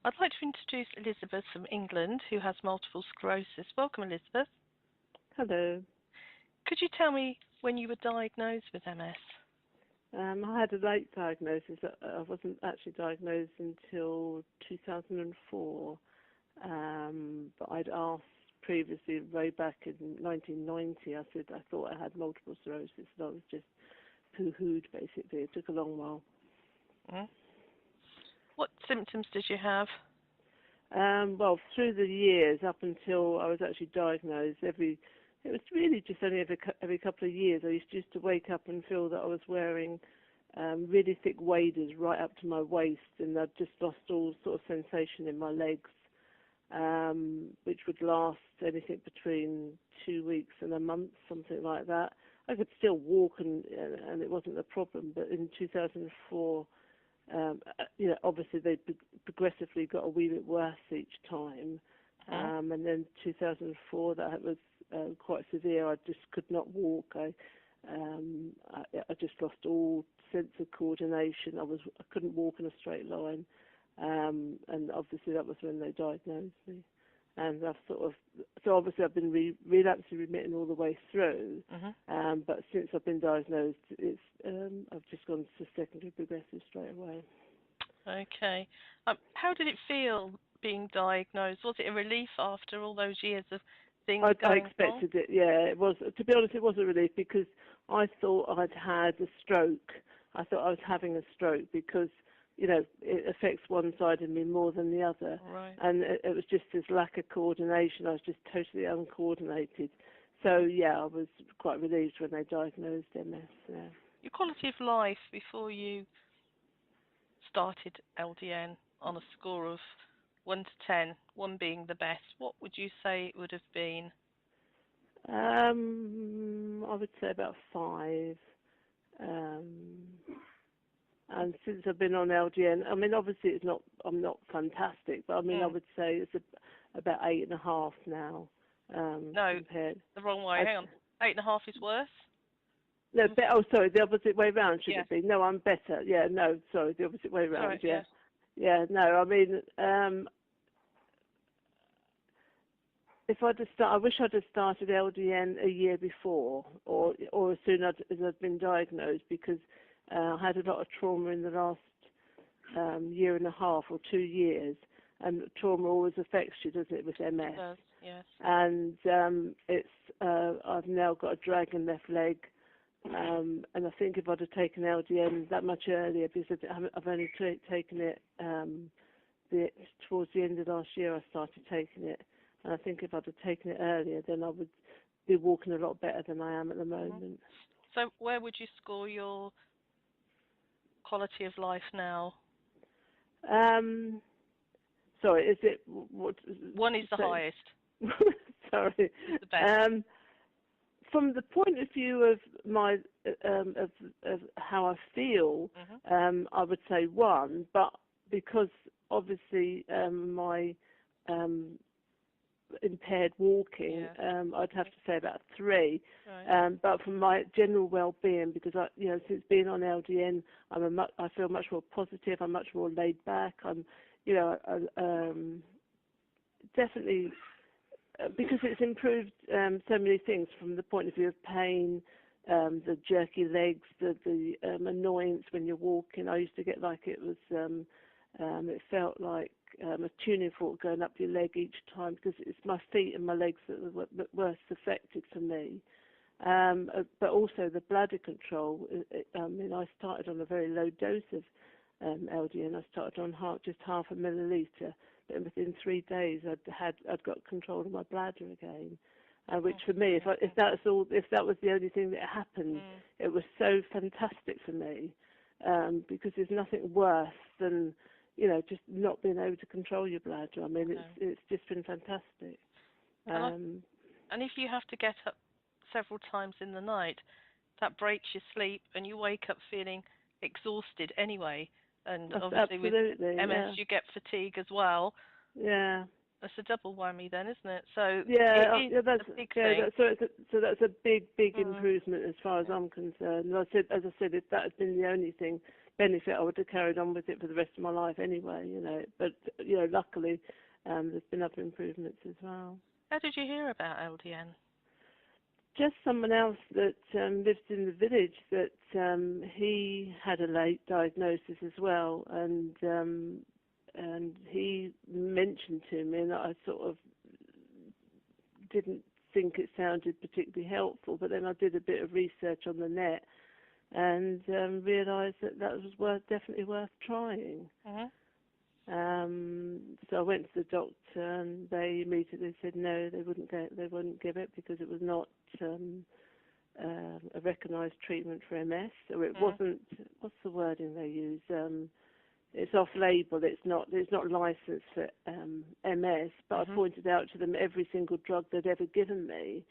I'd like to introduce Elizabeth from England, who has multiple sclerosis. Welcome, Elizabeth. Hello. Could you tell me when you were diagnosed with MS? I had a late diagnosis. I wasn't actually diagnosed until 2004, but I'd asked previously, way back in 1990, I said I thought I had multiple sclerosis, and I was just poo-hooed, basically. It took a long while. Mm. What symptoms did you have? Well, through the years, up until I was actually diagnosed, it was really just only every couple of years. I used to wake up and feel that I was wearing really thick waders right up to my waist, and I'd just lost all sort of sensation in my legs, which would last anything between 2 weeks and a month, something like that. I could still walk, and it wasn't a problem. But in 2004, obviously they progressively got a wee bit worse each time. And then 2004, that was quite severe. I just could not walk. I just lost all sense of coordination. I couldn't walk in a straight line, and obviously that was when they diagnosed me. And so obviously I've been relapsing, remitting all the way through. But since I've been diagnosed, I've just gone to secondary progressive straight away. Okay. How did it feel being diagnosed? Was it a relief after all those years of things going I expected wrong? it, yeah. It was. To be honest, it was a relief because I thought I'd had a stroke. I thought I was having a stroke because, it affects one side of me more than the other. Right. And it was just this lack of coordination. I was just totally uncoordinated. So, yeah, I was quite relieved when they diagnosed MS. Yeah. Your quality of life before you started LDN on a score of 1 to 10, 1 being the best, what would you say it would have been? I would say about 5. And since I've been on LDN, I mean, obviously I'm not fantastic, but I mean, I would say it's about 8.5 now. No, compared. the wrong way. Hang on. 8.5 is worse? No, sorry, the opposite way round, should it be? No, I'm better. Yeah, no, sorry, the opposite way round. Sorry, Yeah, no, I mean, if I wish I'd have started LDN a year before, or as soon as I'd been diagnosed, because I had a lot of trauma in the last year and a half or 2 years, and trauma always affects you, doesn't it, with MS? It does, yes. And I've now got a drag in left leg, and I think if I'd have taken LDN that much earlier, because I've only taken it towards the end of last year, I started taking it. And I think if I'd have taken it earlier, then I would be walking a lot better than I am at the moment. So where would you score your quality of life now? Sorry, is it what? 1 is the highest. Sorry. The best. From the point of view of my of how I feel, I would say 1. But because obviously my impaired walking, I'd have to say about 3. Right. But for my general well-being, because since being on LDN, I feel much more positive. I'm much more laid back. I'm, definitely because it's improved so many things from the point of view of pain, the jerky legs, the annoyance when you're walking. I used to get like it was. It felt like a tuning fork going up your leg each time, because it's my feet and my legs that were worst affected for me. But also the bladder control. I started on a very low dose of LDN. I started on just half a milliliter, but within 3 days I'd got control of my bladder again. Which for me, if that was the only thing that happened, it was so fantastic for me, because there's nothing worse than just not being able to control your bladder. I mean, it's just been fantastic. And if you have to get up several times in the night, that breaks your sleep, and you wake up feeling exhausted anyway. And obviously with MS, you get fatigue as well. Yeah. That's a double whammy then, isn't it? So that's a big thing. So that's a big improvement as far as I'm concerned. And as I said, if that had been the only thing, benefit, I would have carried on with it for the rest of my life anyway, you know. But, you know, luckily there's been other improvements as well. How did you hear about LDN? Just someone else that lives in the village, that he had a late diagnosis as well, and he mentioned to me, and I sort of didn't think it sounded particularly helpful, but then I did a bit of research on the net and realised that was definitely worth trying. So I went to the doctor, and they immediately said no, they wouldn't give it because it was not a recognised treatment for MS, or it wasn't. What's the wording they use? It's off-label. It's not licensed for MS. But I pointed out to them every single drug they'd ever given me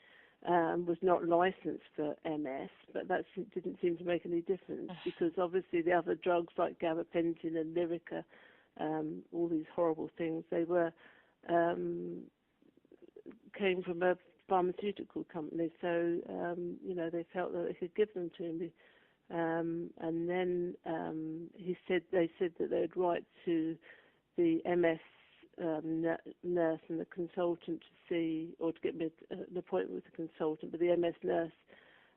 was not licensed for MS, but that didn't seem to make any difference because obviously the other drugs like gabapentin and Lyrica, all these horrible things, they were came from a pharmaceutical company, so you know, they felt that they could give them to me. And then they said that they'd write to the MS nurse and the consultant to see, or to get me an appointment with the consultant. But the MS nurse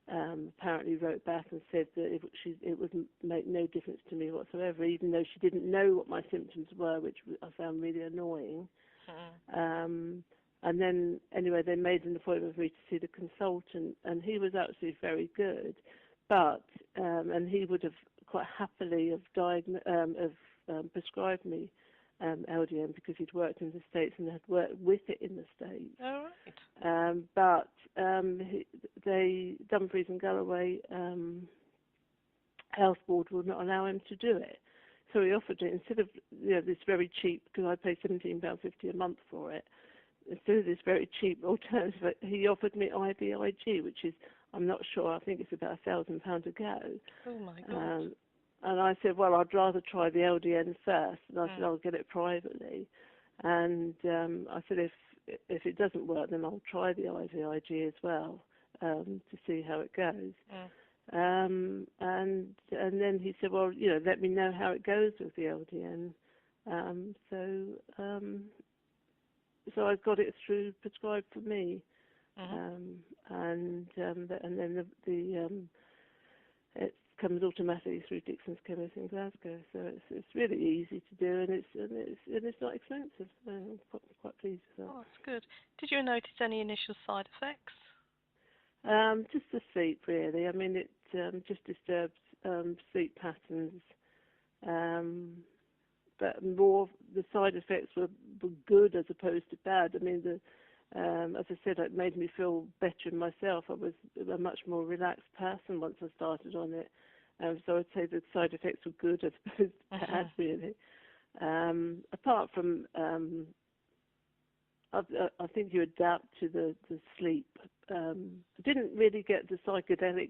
apparently wrote back and said that it would make no difference to me whatsoever, even though she didn't know what my symptoms were, which I found really annoying. And then, anyway, they made an appointment for me to see the consultant, and he was actually very good. But and he would have quite happily have prescribed me LDN because he'd worked in the States and had worked with it in the States. All right. But Dumfries and Galloway Health Board would not allow him to do it. So he offered it instead of this very cheap, because I pay £17.50 a month for it. Instead of this very cheap alternative, he offered me IVIG, which is, I'm not sure, I think it's about £1,000 a go. Oh my God. And I said, well, I'd rather try the LDN first. And I said, I'll get it privately. And I said, if it doesn't work, then I'll try the IVIG as well to see how it goes. And then he said, well, let me know how it goes with the LDN. So I got it prescribed for me. And then it comes automatically through Dixon's Chemist in Glasgow, so it's really easy to do, and it's not expensive. So I'm quite pleased with that. Oh, that's good. Did you notice any initial side effects? Just the sleep, really. I mean, it just disturbs sleep patterns, but more the side effects were good as opposed to bad. I mean, as I said, it made me feel better in myself. I was a much more relaxed person once I started on it. So I'd say the side effects were good as opposed to bad, really. Apart from, I think you adapt to the sleep. I didn't really get the psychedelic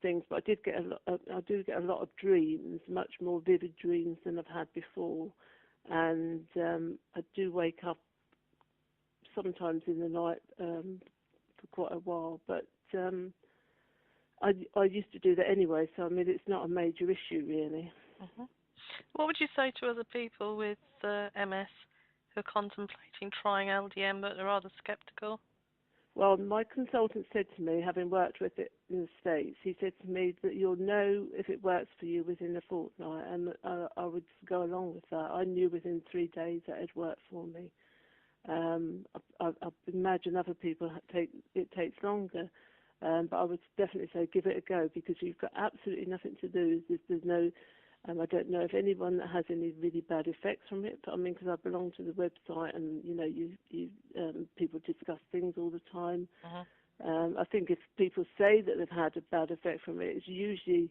things, but I do get a lot of dreams, much more vivid dreams than I've had before. And I do wake up sometimes in the night for quite a while, but I used to do that anyway, so I mean it's not a major issue really. What would you say to other people with MS who are contemplating trying LDN but are rather sceptical? Well, my consultant said to me, having worked with it in the States, he said to me that you'll know if it works for you within a fortnight, and I would go along with that. I knew within 3 days that it worked for me. I imagine other people it takes longer, but I would definitely say give it a go because you've got absolutely nothing to lose. There's no, I don't know if anyone that has any really bad effects from it. But I mean, because I belong to the website, and people discuss things all the time. I think if people say that they've had a bad effect from it, it's usually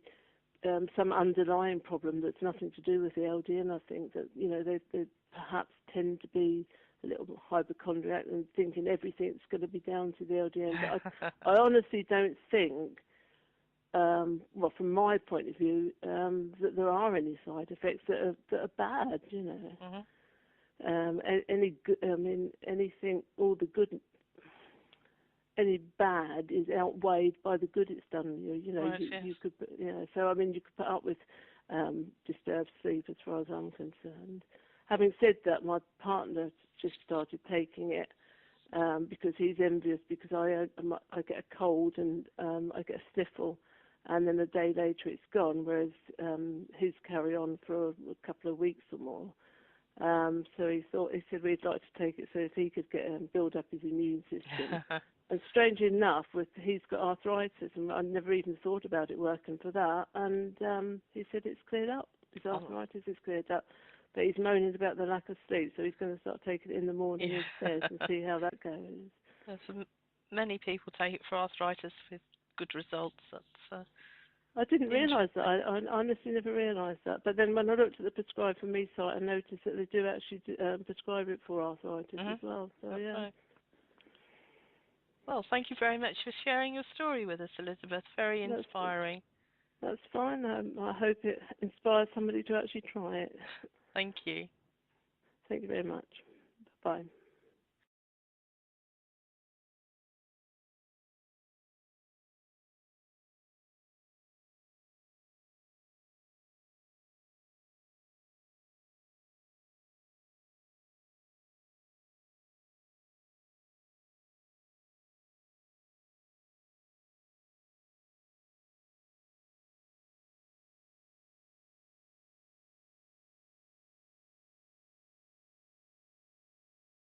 some underlying problem that's nothing to do with the LDN. I think that they perhaps tend to be a little bit hypochondriac and thinking everything's going to be down to the LDN. But I honestly don't think, well, from my point of view, that there are any side effects that are bad. Anything, all the good, any bad is outweighed by the good it's done you. You could, so I mean, you could put up with disturbed sleep as far as I'm concerned. Having said that, my partner just started taking it because he's envious because I get a cold and I get a sniffle, and then a day later it's gone, whereas his carry on for a couple of weeks or more. So he said we'd like to take it so if he could build up his immune system. And strangely enough, he's got arthritis, and I never even thought about it working for that. And he said it's cleared up. His arthritis is cleared up. But he's moaning about the lack of sleep, so he's going to start taking it in the morning instead and see how that goes. Many people take it for arthritis with good results. That's I didn't realise that. I honestly never realised that. But then when I looked at the Prescribe for Me site, I noticed that they do actually prescribe it for arthritis as well. So That's yeah. right. Well, thank you very much for sharing your story with us, Elizabeth. Very inspiring. That's fine. I hope it inspires somebody to actually try it. Thank you. Thank you very much. Bye.